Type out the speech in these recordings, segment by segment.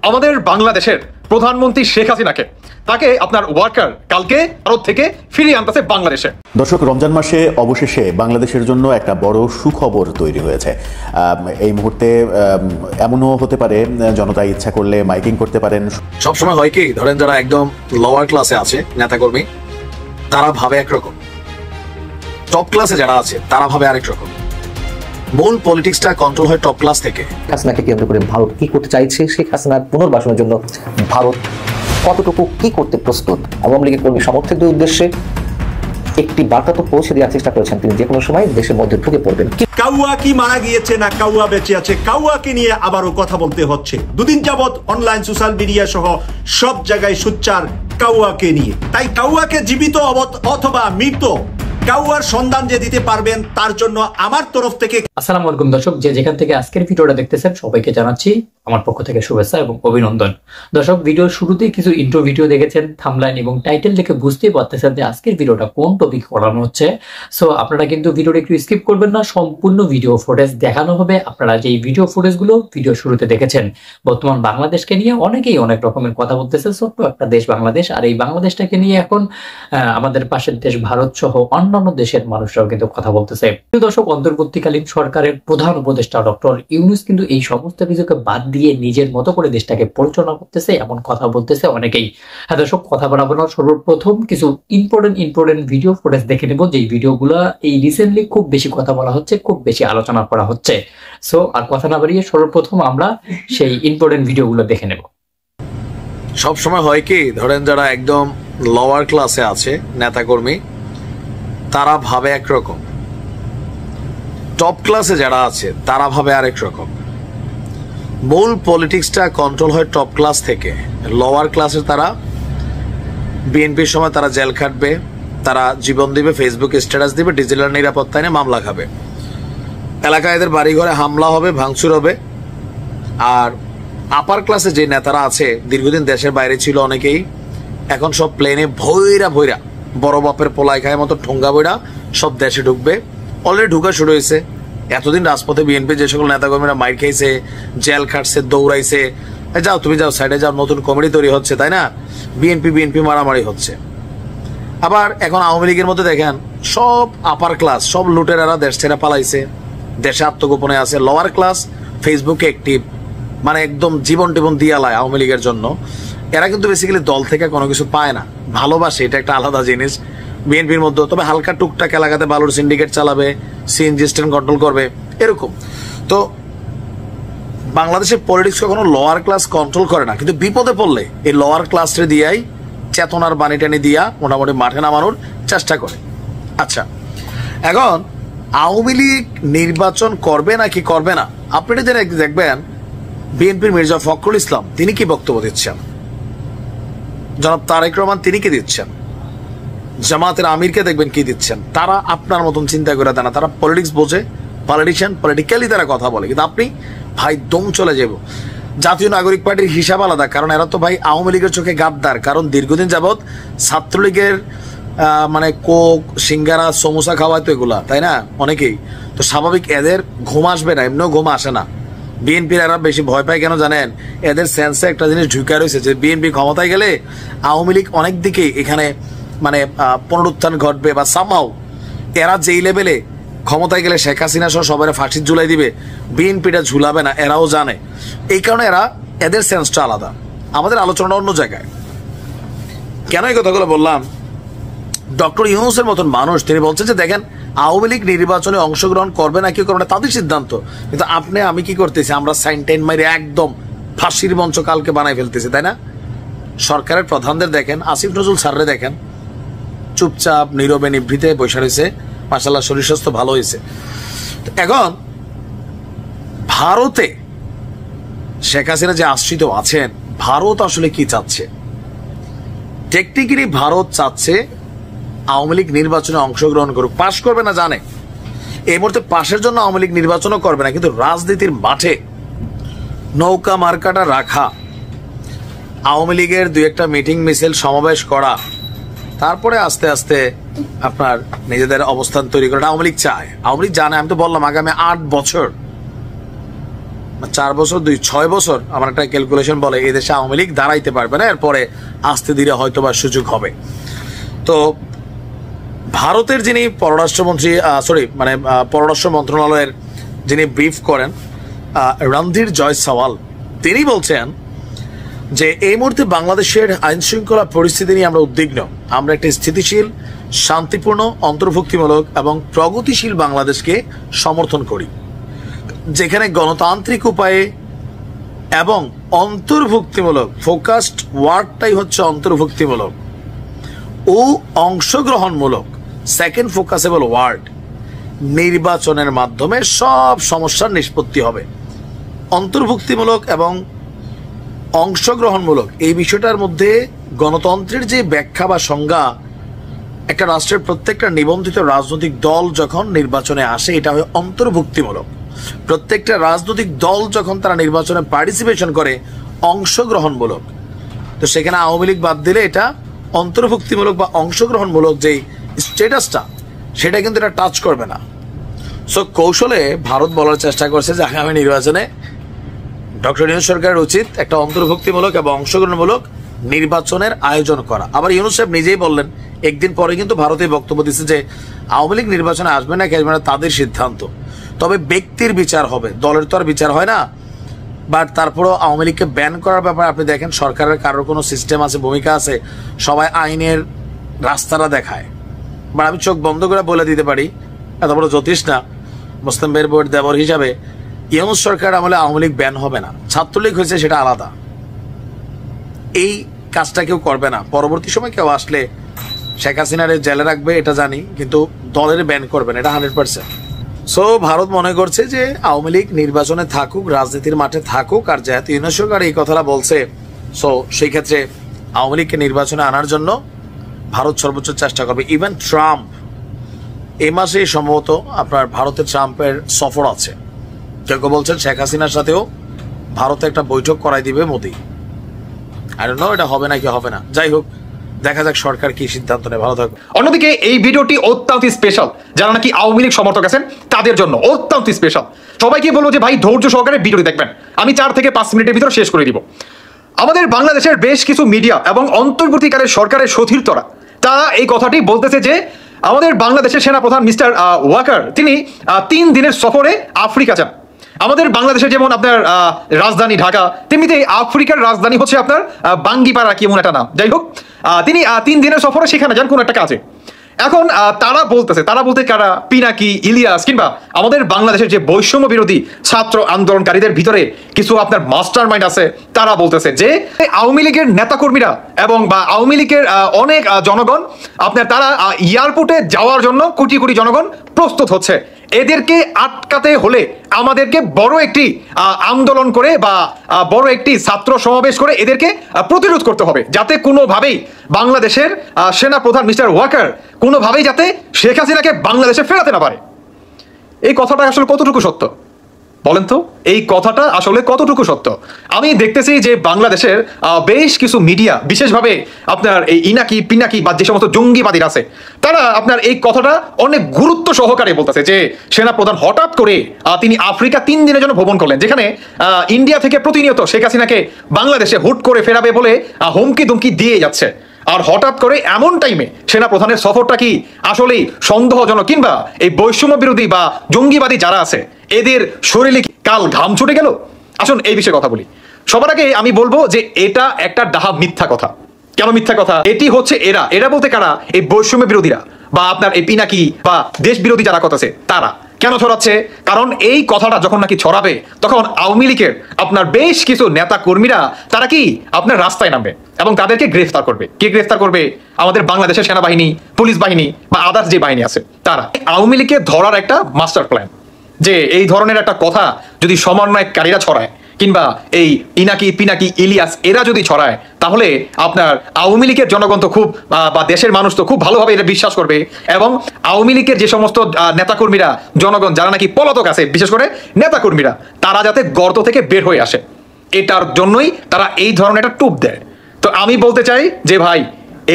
আমাদের বাংলাদেশের প্রধানমন্ত্রী শেখ হাসিনাকে তাকে আপনার ওয়ার্কার কালকে ভারত থেকে ফিরিয়ে আনতেছে বাংলাদেশে। দর্শক, রমজান মাসে অবশেষে বাংলাদেশের জন্য একটা বড় সুখবর তৈরি হয়েছে। এই মুহূর্তে এমনও হতে পারে জনতা ইচ্ছা করলে মাইকিং করতে পারেন। সবসময় হয় কি, ধরেন যারা একদম লোয়ার ক্লাসে আছে নেতাকর্মী, তারা ভাবে একরকম, টপ ক্লাসে যারা আছে তারা ভাবে আরেক রকম। মূল পলিটিক্সটা কন্ট্রোল হয় টপ ক্লাস থেকে। হাসিনাকে কেন্দ্র করে ভারত কি করতে চাইছে, শেখ হাসিনার পুনর্বাসনের জন্য ভারত কতটুকু কি করতে প্রস্তুত, আওয়ামী লীগের কর্মী সমর্থকদের উদ্দেশ্যে একটি বার্তা তো পৌঁছে দেওয়ার চেষ্টা করেছেন তিনি, যে কোনো সময় দেশের মধ্যে ঢুকে পড়বেন। কাউয়া কি মারা গিয়েছে না কাউয়া বেঁচে আছে, কাউয়াকে নিয়ে আবারও কথা বলতে হচ্ছে। দুদিন যাবৎ অনলাইন সোশ্যাল মিডিয়া সহ সব জায়গায় সোচ্চার কাউয়াকে নিয়ে। তাই কাউয়াকে জীবিত অথবা মৃত, কাউয়ার সন্ধান যে দিতে পারবেন তার জন্য আমার তরফ থেকে আসসালামু আলাইকুম দর্শক, যে যেখান থেকে আজকের ভিডিওটা দেখতেছেন সবাইকে জানাচ্ছি আমার পক্ষ থেকে শুভেচ্ছা এবং অভিনন্দন। দর্শক, ভিডিওর শুরুতেই কিছু ইন্ট্রো ভিডিও দেখেছেন, থাম্বনেল এবং টাইটেল দেখে বুঝতেই পারতেছেন যে আজকের ভিডিওটা কোন টপিক করানো হচ্ছে। সো আপনারা কিন্তু ভিডিওটা একটু স্কিপ করবেন না, সম্পূর্ণ ভিডিও ফুটেজ দেখানো হবে। আপনারা যে ভিডিও ফুটেজগুলো ভিডিও শুরুতে দেখেছেন, বর্তমান বাংলাদেশকে নিয়ে অনেকেই অনেক রকমের কথা বলতেছে। ছোট্ট একটা দেশ বাংলাদেশ, আর এই বাংলাদেশটাকে নিয়ে এখন আমাদের পাশের দেশ ভারত সহ অন্যান্য দেশের মানুষরাও কিন্তু কথা বলতেছে। দর্শক, অন্তর্বর্তীকালীন সরকারের প্রধান উপদেষ্টা ডক্টর ইউনূস কিন্তু এই সমস্ত কিছুকে বাদ দিয়ে নিজের মতো করে দেশটাকে পরিচালনা করতেছে, এমন কথা বলতেছে অনেকেই। হ্যাঁ দর্শক, কথা বলাবো না, সর্বপ্রথম কিছু ইম্পর্টেন্ট ভিডিও ফুটেজ দেখে নেব, যেই ভিডিওগুলো এই রিসেন্টলি খুব বেশি কথা বলা হচ্ছে, খুব বেশি আলোচনা করা হচ্ছে। সো আর কথা না বাড়িয়ে সর্বপ্রথম আমরা সেই ইম্পর্টেন্ট ভিডিওগুলো দেখে নেব। সবসময় হয় কি, ধরেন যারা একদম লোয়ার ক্লাসে আছে নেতাকর্মী, তারা ভাবে একরকম, টপ ক্লাসে যারা আছে তারা ভাবে আরেক রকম। মূল পলিটিক্সটা কন্ট্রোল হয় টপ ক্লাস থেকে। লোয়ার ক্লাসে তারা বিএনপির সময় তারা জেল খাটবে, তারা জীবন দিবে, ফেসবুক স্ট্যাটাস দিবে, ডিজিটাল নিরাপত্তা নিয়ে মামলা খাবে, এলাকায় এদের বাড়িঘরে হামলা হবে, ভাঙচুর হবে। আর আপার ক্লাসে যে নেতারা আছে, দীর্ঘদিন দেশের বাইরে ছিল অনেকেই, এখন সব প্লেনে ভৈরা বড় বাপের পোলাই খায় মতো ঠোঙ্গা বইরা সব দেশে ঢুকবে। অলরেডি ঢুকা শুরু হয়েছে। এতদিন রাজপথে বিএনপি যে সকল নেতাকর্মীরা মাইর খাইছে, জেল খাটছে, দৌড়াইছে, যাও তুমি যাও সাইডে যাও, নতুন কমিটি তৈরি হচ্ছে, তাই না? বিএনপি মারামারি হচ্ছে। আবার এখন আওয়ামী লীগের মধ্যে দেখেন সব আপার ক্লাস, সব লুটেরারা দেশ ছেড়ে পালাইছে, দেশে আত্মগোপনে আছে। লোয়ার ক্লাস ফেসবুকে অ্যাক্টিভ, মানে একদম জীবন টিবন দিয়ালায় আওয়ামী লীগের জন্য। এরা কিন্তু বেসিক্যালি দল থেকে কোনো কিছু পায় না, ভালোবাসে, এটা একটা আলাদা জিনিস বিএনপির মধ্যে। তবে হালকা টুকটাক এলাকাতে বালুর সিন্ডিকেট চালাবে, সিএনজি স্ট্যান্ড কন্ট্রোল করবে, এরকম। তো বাংলাদেশের পলিটিক্স কখনো লোয়ার ক্লাস কন্ট্রোল করে না, কিন্তু বিপদে পড়লে এই লোয়ার ক্লাসে দিয়াই চেতনার বাণী টানি দিয়া মোটামুটি মাঠে নামানোর চেষ্টা করে। আচ্ছা, এখন আওয়ামী লীগ নির্বাচন করবে নাকি করবে না, আপনি দেখবেন বিএনপির মির্জা ফখরুল ইসলাম তিনি কি বক্তব্য দিচ্ছেন, জনাব তারেক রহমান তিনি কি দিচ্ছেন, জামাতের আমিরকে দেখবেন কি দিচ্ছেন। তারা আপনার মতন চিন্তা করে দেয় না, তারা পলিটিক্স বোঝে, পলিটিশিয়ান, পলিটিক্যালি তারা কথা বলে। কিন্তু আপনি ভাই দম চলে যাব। জাতীয় নাগরিক পার্টির হিসাব আলাদা, কারণ এরা তো ভাই আওয়ামী লীগের চোখে গাদ্দার, কারণ দীর্ঘদিন যাবৎ ছাত্রলীগের মানে কোক, সিঙ্গারা, সমোসা খাওয়ায় তো এগুলা, তাই না? অনেকেই তো স্বাভাবিক এদের ঘুম আসবে না, এমনিও ঘুম আসে না। বিএনপির এরা বেশি ভয় পায় কেন জানেন? এদের সেন্সে একটা জিনিস ঢুকে রয়েছে যে বিএনপি ক্ষমতায় গেলে আওয়ামী লীগ অনেক দিকেই এখানে মানে পুনরুত্থান ঘটবে, বা সামহাও এরা যেই লেভেলে ক্ষমতায় গেলে শেখ হাসিনা সহ সবাই ফাঁসির ঝুলাই দিবে, বিএনপিটা ঝুলাবে না, এরাও জানে। এই কারণে এদের সেন্সটা আলাদা। আমাদের আলোচনাটা অন্য জায়গায়। কেন এই কথাগুলো বললাম? ডক্টর ইউনূসের মতন মানুষ তিনি বলছেন যে দেখেন আওয়ামী লীগ নির্বাচনে অংশগ্রহণ করবে না কি করবে না তাদের সিদ্ধান্ত, কিন্তু আমি কি করতেছি, আমরা সাইন টাইন মাইরে একদম ফাঁসির মঞ্চ কালকে বানাই ফেলতেছি, তাই না? সরকারের প্রধানদের দেখেন, আসিফ নজরুল স্যাররে দেখেন, চুপচাপ নীরবে নিভৃতে বসে রয়েছে, মাশাআল্লাহ শরীর স্বাস্থ্য ভালো হয়েছে। এখন ভারতে শেখ হাসিনা যে আশ্রিত আছেন, ভারত আসলে কি চাচ্ছে? টেকনিক্যালি ভারত চাচ্ছে আওয়ামী লীগ নির্বাচনে অংশগ্রহণ করুক, পাশ করবে না জানে। এই মুহূর্তে পাশের জন্য আওয়ামী লীগ নির্বাচনও করবে না, কিন্তু রাজনীতির মাঠে নৌকা মার্কাটা রাখা, আওয়ামী লীগের দুই একটা মিটিং মিছিল সমাবেশ করা, তারপরে আস্তে আস্তে আপনার নিজেদের অবস্থান তৈরি করা আওয়ামী লীগ চায়। আওয়ামী লীগ জানে, আমি তো বললাম আগামী 8 বছর 4 বছর 6 বছর আমার একটা ক্যালকুলেশন বলে এই দেশে আওয়ামী লীগ দাঁড়াইতে পারবে না, এরপরে আস্তে ধীরে হয়তো বা সুযোগ হবে। তো ভারতের যিনি পররাষ্ট্রমন্ত্রী পররাষ্ট্র মন্ত্রণালয়ের যিনি ব্রিফ করেন রণধীর জয়সওয়াল, তিনি বলছেন যে এই মুহূর্তে বাংলাদেশের আইন শৃঙ্খলা পরিস্থিতি নিয়ে আমরা উদ্বিগ্ন। আমরা একটি স্থিতিশীল, শান্তিপূর্ণ, অন্তর্ভুক্তিমূলক এবং প্রগতিশীল বাংলাদেশকে সমর্থন করি, যেখানে গণতান্ত্রিক উপায়ে এবং অন্তর্ভুক্তিমূলক, ফোকাসড ওয়ার্ডটাই হচ্ছে অন্তর্ভুক্তিমূলক ও অংশগ্রহণমূলক, সেকেন্ড ফোকাসেবল ওয়ার্ড, নির্বাচনের মাধ্যমে সব সমস্যার নিষ্পত্তি হবে। অন্তর্ভুক্তিমূলক এবং অংশগ্রহণমূলক এই বিষয়টার মধ্যে গণতন্ত্রের যে ব্যাখ্যা বা সংজ্ঞা, একটা রাষ্ট্রের প্রত্যেকটা নিবন্ধিত রাজনৈতিক দল যখন নির্বাচনে আসে এটা হয় অন্তর্ভুক্তিমূলক। প্রত্যেকটা রাজনৈতিক দল যখন তারা নির্বাচনে পার্টিসিপেশন করে অংশগ্রহণমূলক। তো সেখানে আওয়ামী লীগ বাদ দিলে এটা অন্তর্ভুক্তিমূলক বা অংশগ্রহণমূলক যেই স্ট্যাটাসটা সেটা কিন্তু এটা টাচ করবে না। সো কৌশলে ভারত বলার চেষ্টা করছে যে আগামী নির্বাচনে ডক্টর ইউনূস সরকারের উচিত একটা অন্তর্ভুক্তিমূলক এবং অংশগ্রহণমূলক নির্বাচনের আয়োজন করা। আবার ইউনূস সাহেব নিজেই বললেন একদিন পরে কিন্তু ভারতে বক্তব্য দিচ্ছে যে আওয়ামী লীগ নির্বাচনে আসবে না কি আসবে না তাদের সিদ্ধান্ত, তবে ব্যক্তির বিচার হবে, দলের তো আর বিচার হয় না। বাট তারপরেও আওয়ামী লীগকে ব্যান করার ব্যাপারে আপনি দেখেন সরকারের কারোর কোনো সিস্টেম আছে, ভূমিকা আছে, সবাই আইনের রাস্তাটা দেখায়। বা আমি চোখ বন্ধ করে বলে দিতে পারি, এত বড় জ্যোতিষ না, মুসলিম ভাইয়ের বইয়ের দেবর হিসাবে ইউনূস সরকার আমলে আওয়ামী লীগ ব্যান হবে না, ছাত্রলীগ হয়েছে সেটা আলাদা। এই কাজটা কেউ করবে না। পরবর্তী সময় কেউ আসলে শেখ হাসিনারে জেলে রাখবে এটা জানি, কিন্তু দলের ব্যান করবে না, এটা 100%। সো ভারত মনে করছে যে আওয়ামী লীগ নির্বাচনে থাকুক, রাজনীতির মাঠে থাকুক, আর যেহেতু ইউনূস সরকার এই কথাটা বলছে, সো সেই ক্ষেত্রে আওয়ামী লীগকে নির্বাচনে আনার জন্য ভারত সর্বোচ্চ চেষ্টা করবে। ইভেন ট্রাম্প এই মাসে সম্ভবত আপনার ভারতের ট্রাম্পের সফর আছে, কেউ বলছেন শেখ হাসিনার সাথেও ভারতে একটা বৈঠক করাই দিবে মোদি। আই ডোন্ট নো এটা হবে নাকি হবে না, যাই হোক দেখা যাক সরকার কি সিদ্ধান্ত নেয়। ভালো থাকবে। অন্যদিকে এই ভিডিওটি অত্যন্ত স্পেশাল, যারা নাকি আওয়ামী লীগ সমর্থক আছেন তাদের জন্য অত্যন্ত স্পেশাল। সবাইকে বলবো যে ভাই ধৈর্য সহকারে ভিডিওটি দেখবেন, আমি 4 থেকে 5 মিনিটের ভিতরে শেষ করে দিব। আমাদের বাংলাদেশের বেশ কিছু মিডিয়া এবং অন্তর্বর্তীকালের সরকারের সতীর্থরা তারা এই কথাটি বলতেছে যে আমাদের বাংলাদেশের সেনাপ্রধান মিস্টার ওয়াকার তিনি 3 দিনের সফরে আফ্রিকা যান। আমাদের বাংলাদেশের যেমন আপনার রাজধানী ঢাকা, তেমনিতে আফ্রিকার রাজধানী হচ্ছে আপনার বাঙ্গিপাড়া কি এমন একটা নাম, যাই হোক তিনি 3 দিনের সফরে সেখানে যান কোনো একটা কাজে। এখন তারা বলতে কারা, পিনাকি, ইলিয়াস কিংবা আমাদের বাংলাদেশের যে বৈষম্য বিরোধী ছাত্র আন্দোলনকারীদের ভিতরে কিছু আপনার মাস্টার মাইন্ড আছে, তারা বলতেছে যে আওয়ামী লীগের নেতাকর্মীরা এবং বা আওয়ামী লীগের অনেক জনগণ আপনার তারা এয়ারপোর্টে যাওয়ার জন্য কোটি কোটি জনগণ প্রস্তুত হচ্ছে। এদেরকে আটকাতে হলে আমাদেরকে বড় একটি আন্দোলন করে বা বড় একটি ছাত্র সমাবেশ করে এদেরকে প্রতিরোধ করতে হবে, যাতে কোনোভাবেই বাংলাদেশের সেনাপ্রধান মিস্টার ওয়াকার কোনোভাবেই যাতে শেখ হাসিনাকে বাংলাদেশে ফেরাতে না পারে। এই কথাটা আসলে কতটুকু সত্য বলেন তো? এই কথাটা আসলে কতটুকু সত্য? আমি দেখতেছি যে বাংলাদেশের বেশ কিছু মিডিয়া, বিশেষভাবে আপনার এই ইনাকি পিনাকি বা যে সমস্ত জঙ্গিবাদীরা আছে, তারা আপনার এই কথাটা অনেক গুরুত্ব সহকারে বলতেছে যে সেনাপ্রধান হঠাৎ করে তিনি আফ্রিকা 3 দিনের জন্য ভ্রমণ করলেন, যেখানে ইন্ডিয়া থেকে প্রতিনিয়ত শেখ হাসিনাকে বাংলাদেশে হুট করে ফেরাবে বলে হুমকি দুমকি দিয়ে যাচ্ছে। আর হঠাৎ করে এমন টাইমে সেনাপ্রধানের সফরটা কি আসলেই সন্দেহজনক, কিংবা এই বৈষম্য বিরোধী বা জঙ্গিবাদী যারা আছে এদের শরীরে কাল ঘাম ছুটে গেল? আসুন এই বিষয়ে কথা বলি। সবার আগে আমি বলবো যে এটা একটা ডাহা মিথ্যা কথা। কেন মিথ্যা কথা? এটি হচ্ছে এরা বলতে কারা? এই বৈষম্য বিরোধীরা বা আপনার এই পিনাকি বা দেশ বিরোধী যারা কথা আছে তারা। কেন ছড়াচ্ছে? কারণ এই কথাটা যখন নাকি ছড়াবে তখন আওয়ামী লীগের আপনার বেশ কিছু নেতা কর্মীরা তারা কি আপনার রাস্তায় নামবে এবং তাদেরকে গ্রেফতার করবে। কে গ্রেফতার করবে? আমাদের বাংলাদেশের সেনাবাহিনী, পুলিশ বাহিনী বা আদার্স যে বাহিনী আছে তারা। আওয়ামী লীগকে ধরার একটা মাস্টার প্ল্যান, যে এই ধরনের একটা কথা যদি সমন্বয়কারীরা ছড়ায় কিংবা এই ইনাকি পিনাকি ইলিয়াস এরা যদি ছড়ায়, তাহলে আপনার আওয়ামী লীগের জনগণ তো খুব বা দেশের মানুষ তো খুব ভালোভাবে এটা বিশ্বাস করবে, এবং আওয়ামী লীগের যে সমস্ত নেতাকর্মীরা, জনগণ যারা নাকি পলাতক আছে, বিশেষ করে নেতাকর্মীরা, তারা যাতে গর্ত থেকে বের হয়ে আসে, এটার জন্যই তারা এই ধরনের একটা টুপ দেয়। তো আমি বলতে চাই যে ভাই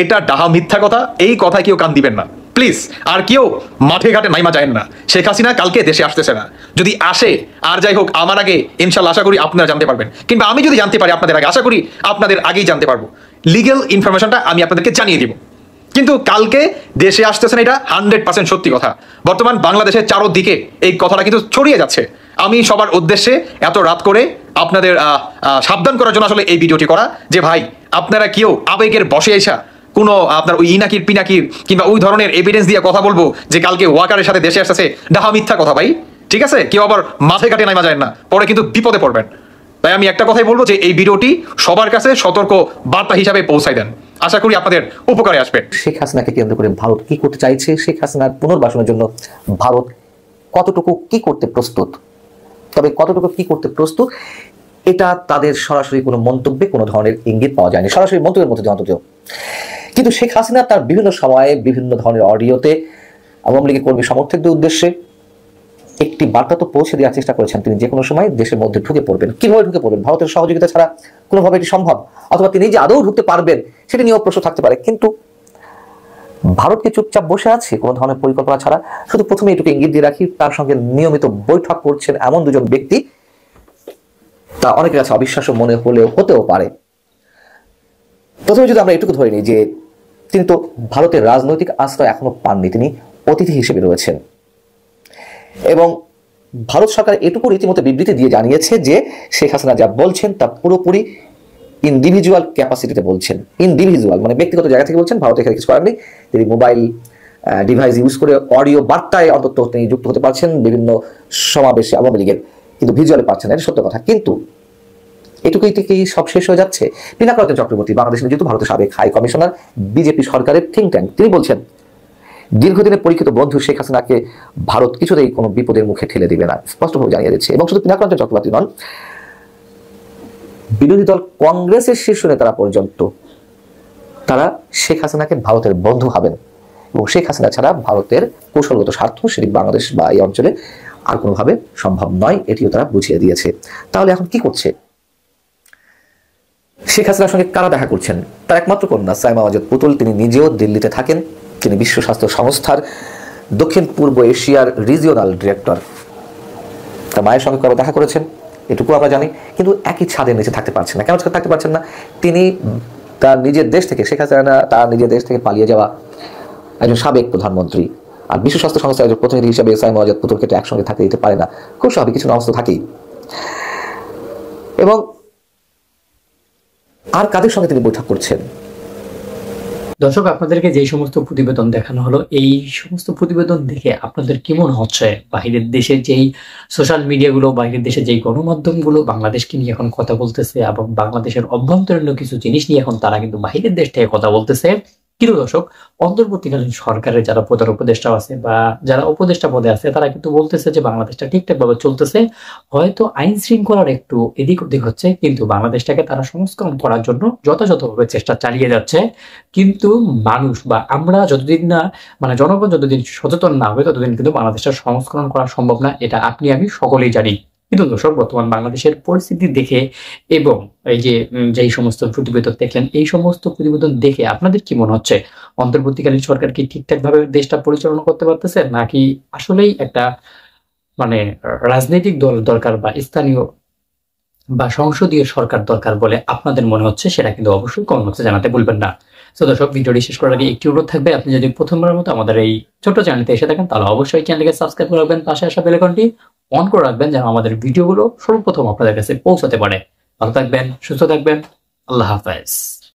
এটা ডাহা মিথ্যা কথা, এই কথায় কেউ কান দিবেন না। প্লিজ আর কেউ মাঠে ঘাটে নাইমা যায় না। শেখ হাসিনা কালকে দেশে আসতেছে না, যদি আসে আর যাই হোক আমার আগে ইনশাল্লাহ আশা করি আপনারা জানতে পারবেন, কিংবা আমি যদি জানতে পারি আপনাদের আগে, আশা করি আপনাদের আগেই জানতে পারবো। লিগ্যাল ইনফরমেশনটা আমি আপনাদেরকে জানিয়ে দিব। কিন্তু কালকে দেশে আসতেছেন এটা 100% সত্যি কথা। বর্তমান বাংলাদেশের চারদিকে এই কথাটা কিন্তু ছড়িয়ে যাচ্ছে। আমি সবার উদ্দেশ্যে এত রাত করে আপনাদের সাবধান করার জন্য আসলে এই ভিডিওটি করা, যে ভাই আপনারা কেউ আবেগের বসে এসা কোনো আপনার ওই ইনাকির পিনাকির কিংবা ওই ধরনের এভিডেন্স দিয়ে কথা বলবো যে কালকে ওয়াকারের সাথে দেশে আসতেছে, ডাহা মিথ্যা কথা ভাই, ঠিক আছে? কেউ আবার মাঠে ঘাটে নামা যায় না, পরে কিন্তু বিপদে পড়বেন। তাই আমি একটা কথাই বলবো যে এই ভিডিওটি সবার কাছে সতর্ক বার্তা হিসাবে পৌঁছাই দেন, আশা করি আপনাদের উপকারে আসবে। শেখ হাসিনাকে কেন্দ্র করে ভারত কি করতে চাইছে, শেখ হাসিনার পুনর্বাসনের জন্য ভারত কতটুকু কি করতে প্রস্তুত, তবে কতটুকু কি করতে প্রস্তুত এটা তাদের সরাসরি কোনো মন্তব্যে কোনো ধরনের ইঙ্গিত পাওয়া যায়নি, সরাসরি মন্তব্যের মধ্যে অন্তত। কিন্তু শেখ হাসিনা তার বিভিন্ন সময়ে বিভিন্ন ধরনের অডিওতে আওয়ামী লীগের কর্মী সমর্থকদের উদ্দেশ্যে একটি বার্তা তো পৌঁছে দেওয়ার চেষ্টা করেছেন, তিনি যে কোনো সময় দেশের মধ্যে ঢুকে পড়বেন। কিভাবে ঢুকে পড়বেন? ভারতের সহযোগিতা ছাড়া কোনোভাবে এটি সম্ভব, অথবা তিনি যে আদৌ ঢুকতে পারবেন সেটা নিয়েও প্রশ্ন থাকতে পারে। কিন্তু ভারতকে চুপচাপ বসে আছে কোনো ধরনের পরিকল্পনা ছাড়া? শুধু প্রথমে এটুকু ইঙ্গিত দিয়ে রাখি, তার সঙ্গে নিয়মিত বৈঠক করছেন এমন দুজন ব্যক্তি, তা অনেকের কাছে অবিশ্বাস্য মনে হতেও পারে। প্রথমে যদি আমরা এটুকু ধরে নিই যে তিনি তো ভারতের রাজনৈতিক আশ্রয় এখনো পাননি, তিনি অতিথি হিসেবে রয়েছেন। এবং ভারত সরকার এটুকু রীতিমতো বিবৃতি দিয়ে জানিয়েছে যে শেখ হাসিনা যা বলছেন তা পুরোপুরি ইন্ডিভিজুয়াল ক্যাপাসিটিতে বলছেন। ইন্ডিভিজুয়াল মানে ব্যক্তিগত জায়গা থেকে বলছেন, ভারত এখানে কিছু করার নেই। তিনি মোবাইল ডিভাইস ইউজ করে অডিও বার্তায় অন্তত তিনি যুক্ত হতে পারছেন বিভিন্ন সমাবেশে আওয়ামী লীগের, কিন্তু ভিজুয়ালে পারছেন না, এটা সত্য কথা। কিন্তু এটুকুই থেকেই সব শেষ হয়ে যাচ্ছে? পিনাকরঞ্জন চক্রবর্তী, বাংলাদেশের যেহেতু ভারতের সাবেক হাই কমিশনার, বিজেপি সরকারের থিঙ্ক ট্যাঙ্ক, তিনি বলছেন দীর্ঘদিনের পরীক্ষিত বন্ধু শেখ হাসিনাকে ভারত কিছুতেই কোনো বিপদের মুখে ঠেলে দিবে না, স্পষ্টভাবে জানিয়ে দিচ্ছে। এবং শুধু পিনাকরঞ্জন চক্রবর্তী নন, বিরোধী দল কংগ্রেসের শীর্ষ নেতারা পর্যন্ত তারা শেখ হাসিনাকে ভারতের বন্ধু ভাবেন, এবং শেখ হাসিনা ছাড়া ভারতের কৌশলগত স্বার্থ সেটি বাংলাদেশ বা এই অঞ্চলে আর কোনোভাবে সম্ভব নয়, এটিও তারা বুঝিয়ে দিয়েছে। তাহলে এখন কি করছে? শেখ হাসিনার সঙ্গে কারা দেখা করছেন? তার একমাত্র কন্যা সাইমা ওয়াজেদ পুতুল, তিনি নিজেও দিল্লিতে থাকেন, তিনি বিশ্ব স্বাস্থ্য সংস্থার দক্ষিণ পূর্ব এশিয়ার রিজিওনাল ডিরেক্টর। তার মায়ের সঙ্গে কারো দেখা করেছেন এটুকু আমরা জানি, কিন্তু একই ছাদের নিচে থাকতে পারছেন না। কেন থাকতে পারছেন না? তিনি তার নিজের দেশ থেকে, শেখ হাসিনা তার নিজের দেশ থেকে পালিয়ে যাওয়া একজন সাবেক প্রধানমন্ত্রী, আর বিশ্ব স্বাস্থ্য সংস্থার একজন প্রতিনিধি হিসেবে সাইমা ওয়াজেদ পুতুলকে একসঙ্গে থাকতে দিতে পারে না, খুব স্বাভাবিক, কিছু নমস্ত থাকেই। এবং আর কাদের সঙ্গে তিনি বৈঠক করছেন? দর্শক, আপনাদেরকে যে সমস্ত প্রতিবেদন দেখানো হলো, এই সমস্ত প্রতিবেদন দেখে আপনাদের কেমন হচ্ছে? বাহিরের দেশের যেই সোশ্যাল মিডিয়াগুলো, বাইরের দেশের যেই গণমাধ্যমগুলো বাংলাদেশকে নিয়ে এখন কথা বলতেছে, এবং বাংলাদেশের অভ্যন্তরীণ কিছু জিনিস নিয়ে এখন তারা কিন্তু বাহিরের দেশ থেকে কথা বলতেছে। কিন্তু দর্শক, অন্তর্বর্তীকালীন সরকারের যারা প্রধান উপদেষ্টা আছে বা যারা উপদেষ্টা পদে আছে, তারা কিন্তু বলতেছে যে বাংলাদেশটা ঠিকঠাক ভাবে চলতেছে, হয়তো আইন শৃঙ্খলার একটু এদিক ওদিক হচ্ছে, কিন্তু বাংলাদেশটাকে তারা সংস্করণ করার জন্য যথাযথভাবে চেষ্টা চালিয়ে যাচ্ছে। কিন্তু মানুষ বা আমরা যতদিন না, মানে জনগণ যতদিন সচেতন না হবে, ততদিন কিন্তু বাংলাদেশটা সংস্করণ করা সম্ভব না, এটা আপনি আমি সকলেই জানি। কিন্তু দর্শক, বর্তমান বাংলাদেশের পরিস্থিতি দেখে এবং এই যে যেই সমস্ত প্রতিবেদন দেখলেন, এই সমস্ত প্রতিবেদন দেখে আপনাদের কি মনে হচ্ছে? অন্তর্বর্তীকালীন সরকার কি ঠিকঠাক ভাবে দেশটা পরিচালনা করতে পারতেছে, নাকি আসলেই একটা মানে রাজনৈতিক দল দরকার বা স্থানীয় বা সংসদীয় সরকার দরকার বলে আপনাদের মনে হচ্ছে? সেটা কিন্তু অবশ্যই কমেন্ট বক্সে জানাতে ভুলবেন না। তো দর্শক, ভিডিওটি শেষ করার আগে একটি অনুরোধ থাকবে, আপনি যদি প্রথমবারের মতো আমাদের এই ছোট্ট চ্যানেলতে এসে থাকেন, তাহলে অবশ্যই চ্যানেলকে সাবস্ক্রাইব করে রাখবেন, পাশে আসা বেল আইকনটি অন করে রাখবেন, যেন আমাদের ভিডিওগুলো সর্বপ্রথম আপনাদের কাছে পৌঁছাতে পারে। ভালো থাকবেন, সুস্থ থাকবেন, আল্লাহ হাফেজ।